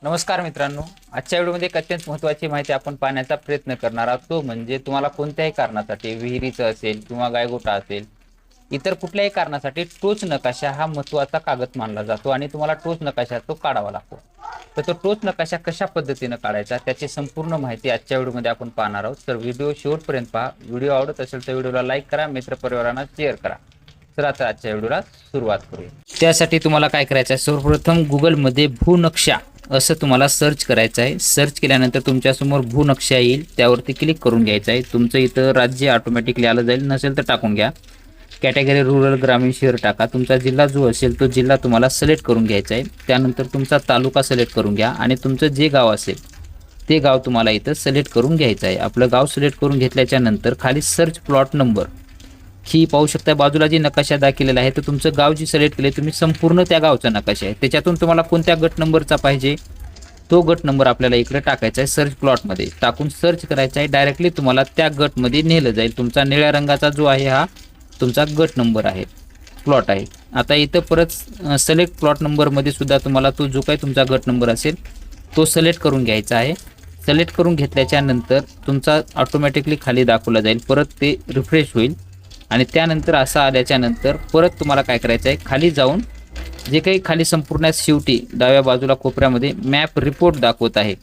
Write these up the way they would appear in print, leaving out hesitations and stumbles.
नमस्कार मित्रांनो, आजच्या व्हिडिओमध्ये एक अत्यंत महत्त्वाची माहिती आपण पाहण्याचा प्रयत्न करणार आहोत। तो म्हणजे तुम्हाला कोणत्याही कारणासाठी विहिरीचं असेल किंवा गायगोठा असेल, इतर कुठल्याही कारणासाठी टोच नकाशा हा महत्त्वाचा कागद मानला जातो आणि तुम्हाला टोच नकाशा तो काढावा लागतो। तर तो टोच नकाशा कशा पद्धतीने काढायचा त्याची संपूर्ण माहिती आजच्या व्हिडिओमध्ये आपण पाहणार आहोत। तर व्हिडिओ शेवटपर्यंत पहा। व्हिडिओ आवडत असेल तर व्हिडिओला लाईक करा, मित्रपरिवारांना शेअर करा। तर आता आजच्या व्हिडिओला सुरुवात करूया। त्यासाठी तुम्हाला काय करायचं आहे, सर्वप्रथम गुगलमध्ये भूनक्षा असं तुम्हाला सर्च करायचं आहे। सर्च केल्यानंतर तुमच्यासमोर भूनक्षा येईल, त्यावरती क्लिक करून घ्यायचं आहे। तुमचं इथं राज्य ऑटोमॅटिकली आलं जाईल, नसेल तर टाकून घ्या। कॅटेगरी रूरल ग्रामीण शहर टाका। तुमचा जिल्हा जो असेल तो जिल्हा तुम्हाला सिलेक्ट करून घ्यायचा आहे। त्यानंतर तुमचा तालुका सिलेक्ट करून घ्या आणि तुमचं जे गाव असेल ते गाव तुम्हाला इथं सिलेक्ट करून घ्यायचं आहे। आपलं गाव सिलेक्ट करून घेतल्याच्या नंतर खाली सर्च प्लॉट नंबर ही पाहू शकता, बाजूला जी नकाशा दाखवलेला आहे तर तुमचं गाव जी सिलेक्ट केले तुम्ही संपूर्ण त्या गावचा नकाशा आहे। त्याच्यातून तुम्हाला कोणत्या गट नंबरचा पाहिजे तो गट नंबर आपल्याला इकडे टाकायचा आहे। सर्च प्लॉटमध्ये टाकून सर्च करायचा आहे, डायरेक्टली तुम्हाला त्या गटमध्ये नेलं जाईल। तुमचा निळ्या रंगाचा जो आहे हा तुमचा गट नंबर आहे, प्लॉट आहे। आता इथं परत सिलेक्ट प्लॉट नंबरमध्ये सुद्धा तुम्हाला तो जो काही तुमचा गट नंबर असेल तो सिलेक्ट करून घ्यायचा आहे। सिलेक्ट करून घेतल्याच्या नंतर तुमचा ऑटोमॅटिकली खाली दाखवला जाईल, परत ते रिफ्रेश होईल आणि त्यानंतर असं आल्याच्या नंतर परत तुम्हाला काय करायचं आहे, खाली जाऊन जे काही खाली संपूर्ण शेवटी डाव्या बाजूला कोपऱ्यामध्ये मॅप रिपोर्ट दाखवत आहे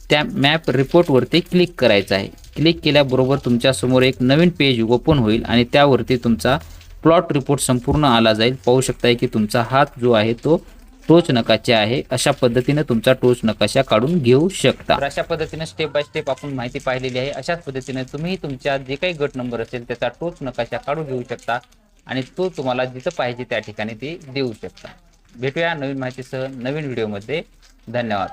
त्या मॅप रिपोर्टवरती क्लिक करायचं आहे। क्लिक केल्याबरोबर तुमच्यासमोर एक नवीन पेज ओपन होईल आणि त्यावरती तुमचा प्लॉट रिपोर्ट संपूर्ण आला जाईल। पाहू शकताय की तुमचा हात जो आहे तो टोच नकाशा आहे। अशा पद्धतीने तुमचा टोच नकाशा काढून घेऊ शकता। तर अशा पद्धतीने स्टेप बाय स्टेप आपण माहिती पाहिलेली आहे। अशाच पद्धतीने तुम्ही तुमच्या जे काही गट नंबर असेल त्याचा टोच नकाशा काढून घेऊ शकता आणि तो तुम्हाला जिथं पाहिजे त्या ठिकाणी ते देऊ शकता। भेटूया नवीन माहितीसह नवीन व्हिडिओमध्ये। धन्यवाद।